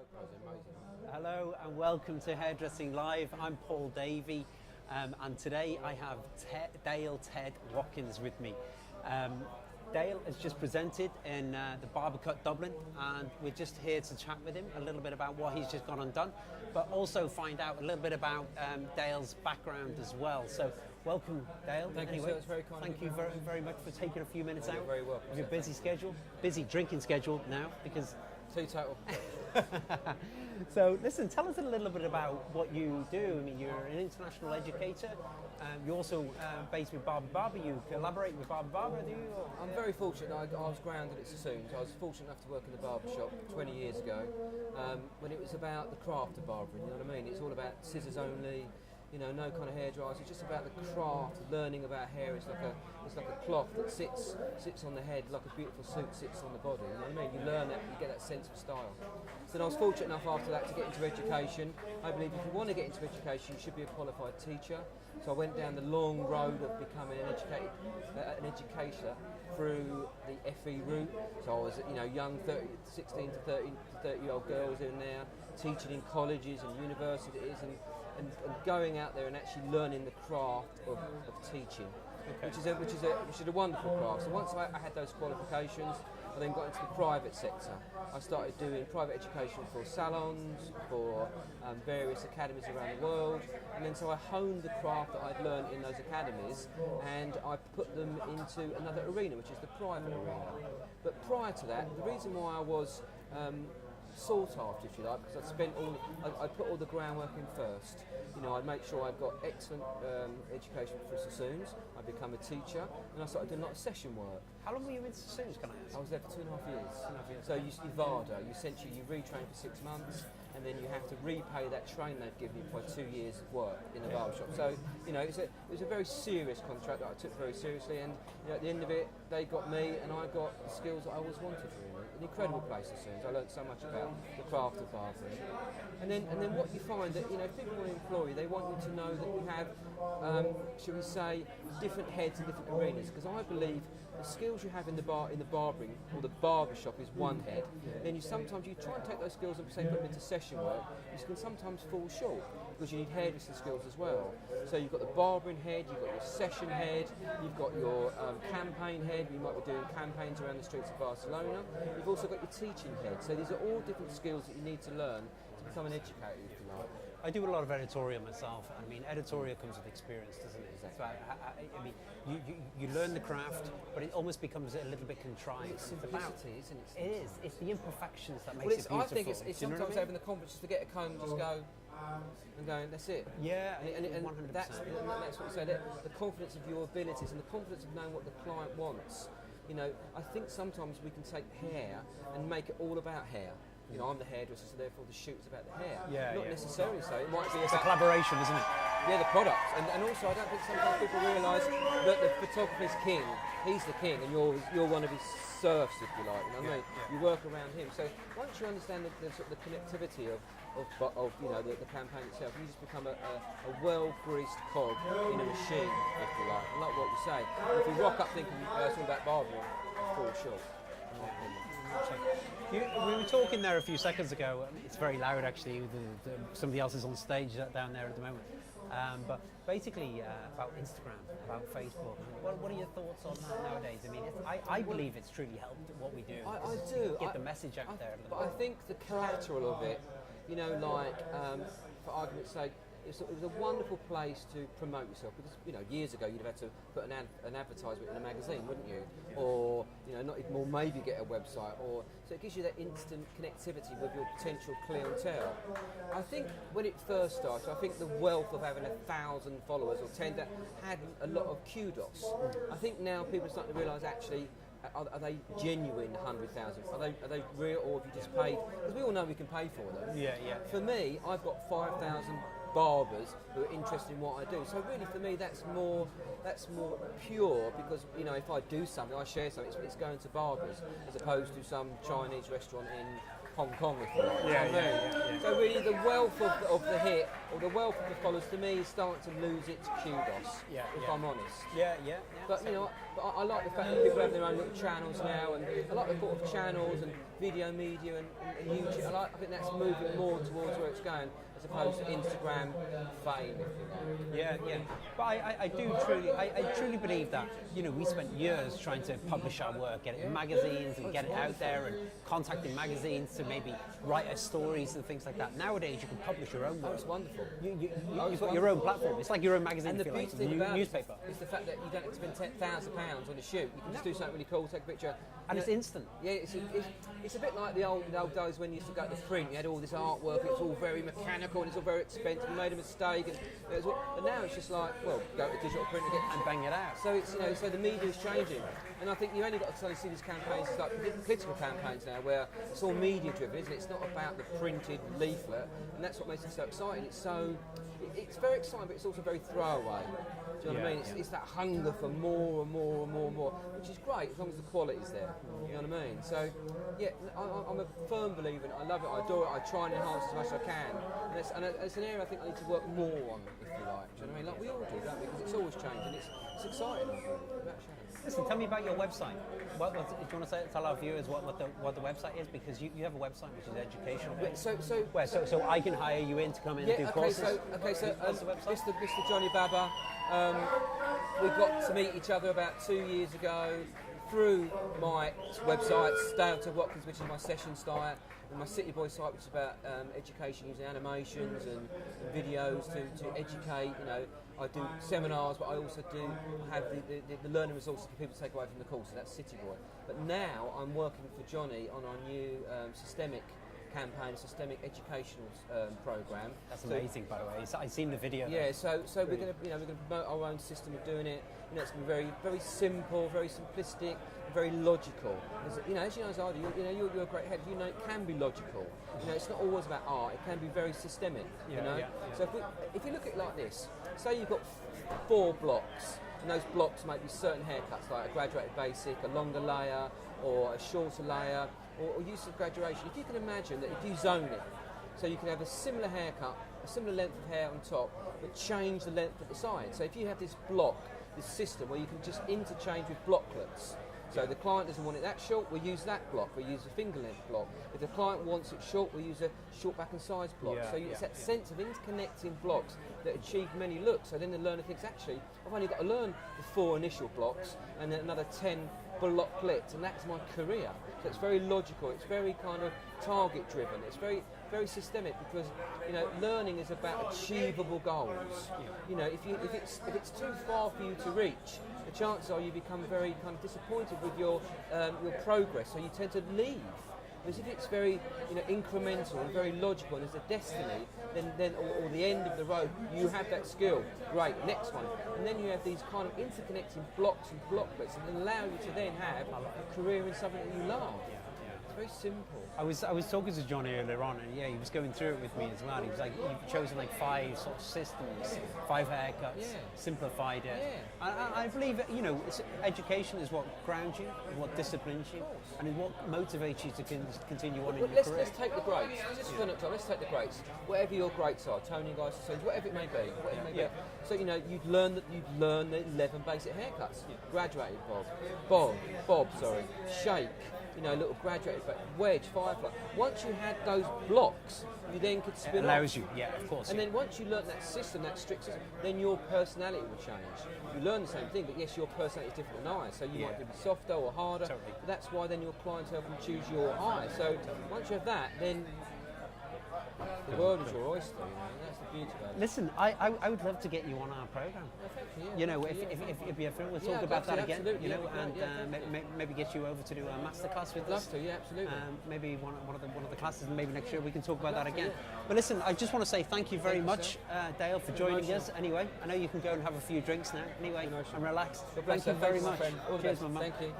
that was amazing. Hello and welcome to Hairdressing Live. I'm Paul Davey, and today I have Dale Ted Watkins with me. Dale has just presented in the Barber Dublin, and we're just here to chat with him a little bit about what he's just gone and done, but also find out a little bit about Dale's background as well. So welcome, Dale. Thank you, sir. It's very kind. Thank you very much for taking a few minutes out. You're very welcome. Of your busy schedule, busy drinking schedule now, because teetotal. So listen, tell us a little bit about what you do. I mean, you're an international educator. You're also based with Barber. You collaborate with Barber, do you? Or? I'm very fortunate. I was grounded at Sassoons. I was fortunate enough to work in the barber shop 20 years ago when it was about the craft of barbering, you know what I mean? It's all about scissors only, you know, no kind of hair dryers. It's just about the craft, learning about hair. It's like a cloth that sits on the head like a beautiful suit sits on the body. You know what I mean? You learn that, you get that sense of style. So then I was fortunate enough after that to get into education. I believe if you want to get into education, you should be a qualified teacher. So I went down the long road of becoming an educator through the FE route. So I was, you know, young 16 to 30-year-old girls in there, teaching in colleges and universities and going out there and actually learning the craft of teaching, okay. which is a wonderful craft. So once I had those qualifications, I then got into the private sector. I started doing private education for salons, for various academies around the world, and then so I honed the craft that I'd learned in those academies, and I put them into another arena, which is the private arena. But prior to that, the reason why I was sought after, if you like, because I put all the groundwork in first. You know, I'd make sure I'd got excellent education for Sassoons. I'd become a teacher, and I started doing a lot of session work. How long were you in Sassoons, can I ask? I was there for 2.5 years. So you VADA, you essentially you retrain for 6 months, and then you have to repay that training they've given you by 2 years of work in the barbershop. So, you know, it was a very serious contract that I took very seriously, and you know, at the end of it, they got me, and I got the skills that I always wanted, really. An incredible place, Sassoons. I learned so much about the craft of barbering. And then what you find that, you know, if people want to employ you, they want you to know that you have, shall we say, different heads in different arenas. Because I believe the skills you have in the barbering or the barber shop is one head. Then you sometimes try and take those skills and say put them into session work. You can sometimes fall short because you need hairdressing skills as well. So you've got the barbering head, you've got your session head, you've got your campaign head. You might be doing campaigns around the streets of Barcelona. You've also got your teaching head. So these are all different skills that you need to learn to become an educator, if you like. I do a lot of editorial myself. I mean, editorial comes with experience, doesn't it? Exactly. I mean, you learn the craft, but it almost becomes a little bit contrived. It's simplicity, isn't it? It is. It's the imperfections that makes it beautiful. I think it's sometimes having the confidence to get a comb and just go and going, that's it. Yeah, and 100%. That's what you say. The confidence of your abilities and the confidence of knowing what the client wants. You know, I think sometimes we can take hair and make it all about hair. You know, I'm the hairdresser, so therefore the shoot's about the hair. Not necessarily so. It might be it's a collaboration, isn't it? Yeah, the product. And also, I don't think sometimes people realise that the photographer's king. He's the king, and you're one of his serfs, if you like. You know what I mean? Yeah. You work around him. So once you understand the sort of the connectivity of you know the campaign itself, you just become a well-greased cog in a machine, if you like. I like what you say. And if you rock up thinking it's all about barbering, you fall short. We were talking there a few seconds ago. It's very loud, actually. Somebody else is on stage down there at the moment. But basically about Instagram, about Facebook. What are your thoughts on that nowadays? I mean, I believe it's truly helped what we do. I do. Get the message out there. But I think the collateral of it, you know, like for argument's sake, it was a wonderful place to promote yourself because, you know, years ago you'd have had to put an advertisement in a magazine, wouldn't you? Or, you know, not even more, maybe get a website. Or so it gives you that instant connectivity with your potential clientele. I think when it first started, I think the wealth of having 1,000 followers or 10 had a lot of kudos. I think now people are starting to realise actually. Are they genuine 100,000? Are they real, or have you just paid? Because we all know we can pay for them. Yeah. For me, I've got 5,000 barbers who are interested in what I do. So really, for me, that's more pure because, you know, if I do something, I share something, it's going to barbers as opposed to some Chinese restaurant in Hong Kong, if you like. Yeah. So really, the wealth of the hit or the wealth of the followers to me is starting to lose its kudos. If I'm honest. Yeah. But you know, I like the fact that people have their own little channels now, and I like the thought of channels and video media and YouTube. I think that's moving more towards where it's going, as opposed to Instagram fame, if you like. Yeah. But I truly believe that, you know, we spent years trying to publish our work, get it in magazines and get it out there, and contacting magazines to maybe write us stories and things like that. Nowadays, you can publish your own work. Oh, it's wonderful. You've got your own platform. It's like your own magazine, And the if you like, beauty thing about newspaper. it is the fact that you don't have to spend £10,000 on a shoot. You can just do something really cool, take a picture. And it's instant. Yeah, it's a bit like the old days when you used to go to the print. You had all this artwork, it was all very mechanical and it's all very expensive. You made a mistake, and now it's just like, well, go to digital print and bang it out. So it's, you know, so the media is changing, and I think you only got to suddenly see these campaigns, it's like political campaigns now, where it's all media driven, isn't it? It's not about the printed leaflet, and that's what makes it so exciting. It's very exciting, but it's also very throwaway. Do you know what I mean? It's that hunger for more and more and more and more, which is great as long as the quality's there. You know what I mean? So, yeah, I'm a firm believer in it. I love it. I adore it. I try and enhance as much as I can. And it's an area I think I need to work more on, if you like. Do you know what I mean? Like we all do, don't we? Because it's always changing. It's exciting. Without shame. Listen, tell me about your website. Do you want to tell our viewers what the website is? Because you have a website which is educational. So I can hire you in to come in and do courses. What's the website? Mr. Johnny Barber. We got to meet each other about 2 years ago through my website, Watkins, which is my session site, and my City Boy site, which is about education using animations and videos to educate. You know, I do seminars, but I also have the learning resources for people to take away from the course. So that's City Boy. But now I'm working for Johnny on our new systemic campaign, systemic educational program. That's amazing, by the way. I've seen the video. Yeah, so we're going to promote our own system of doing it. You know, it's going to be very, very simple, very simplistic, very logical. You know, as you know, Zada, you're a great head. You know, it can be logical. You know, it's not always about art. It can be very systemic. So if you look at it like this, say you've got 4 blocks, and those blocks might be certain haircuts, like a graduated basic, a longer layer, or a shorter layer, or use of graduation. If you can imagine that if you zone it, so you can have a similar haircut, a similar length of hair on top, but change the length at the side. So if you have this block, this system where you can just interchange with blocklets. So the client doesn't want it that short, we'll use that block, we'll use a finger length block. If the client wants it short, we'll use a short back and sides block. It's that sense of interconnecting blocks that achieve many looks. So then the learner thinks, actually, I've only got to learn the 4 initial blocks and then another 10 blocklets, and that's my career. So it's very logical, it's very kind of target driven, it's very, very systemic, because, you know, learning is about achievable goals. You know, if it's too far for you to reach, the chances are you become very kind of disappointed with your progress, so you tend to leave. Whereas if it's very, you know, incremental and very logical, and there's a destiny, then or the end of the road, you have that skill. Great, next one, and then you have these kind of interconnecting blocks and blocklets, and allow you to then have a career in something that you love. It's very simple. I was talking to Johnny earlier on, and he was going through it with me as well. He was like, you've chosen like 5 sort of systems, 5 haircuts, simplified it. And I believe that, you know, education is what grounds you, what disciplines you, and is what motivates you to continue on in your career. Let's take the greats. Let's take the greats. Whatever your greats are, Tony, guys, whatever it may be. So, you know, you'd learn the 11 basic haircuts. Graduated bob, shake. You know, little graduated, but wedge, firefly. Once you had those blocks, you then could spin off. It allows you, of course. And then once you learn that system, that strict system, then your personality will change. You learn the same thing, but yes, your personality is different than ours. So you might be softer or harder. Totally. But that's why then your clientele can choose your eye. So once you have that, then the world is your oyster. You know? That's the beauty about it. Listen, I would love to get you on our program. You know, if you're free, we'll talk about that again. You know, and maybe get you over to do a masterclass with us. Love to, absolutely. Maybe one of the classes, and maybe next year we can talk about that again. But listen, I just want to say thank you very much, Dale, for joining us. Anyway, I know you can go and have a few drinks now. Anyway, and relax. God bless Thank you very Thanks, much. my friend. All the Cheers, best. my man. Thank you.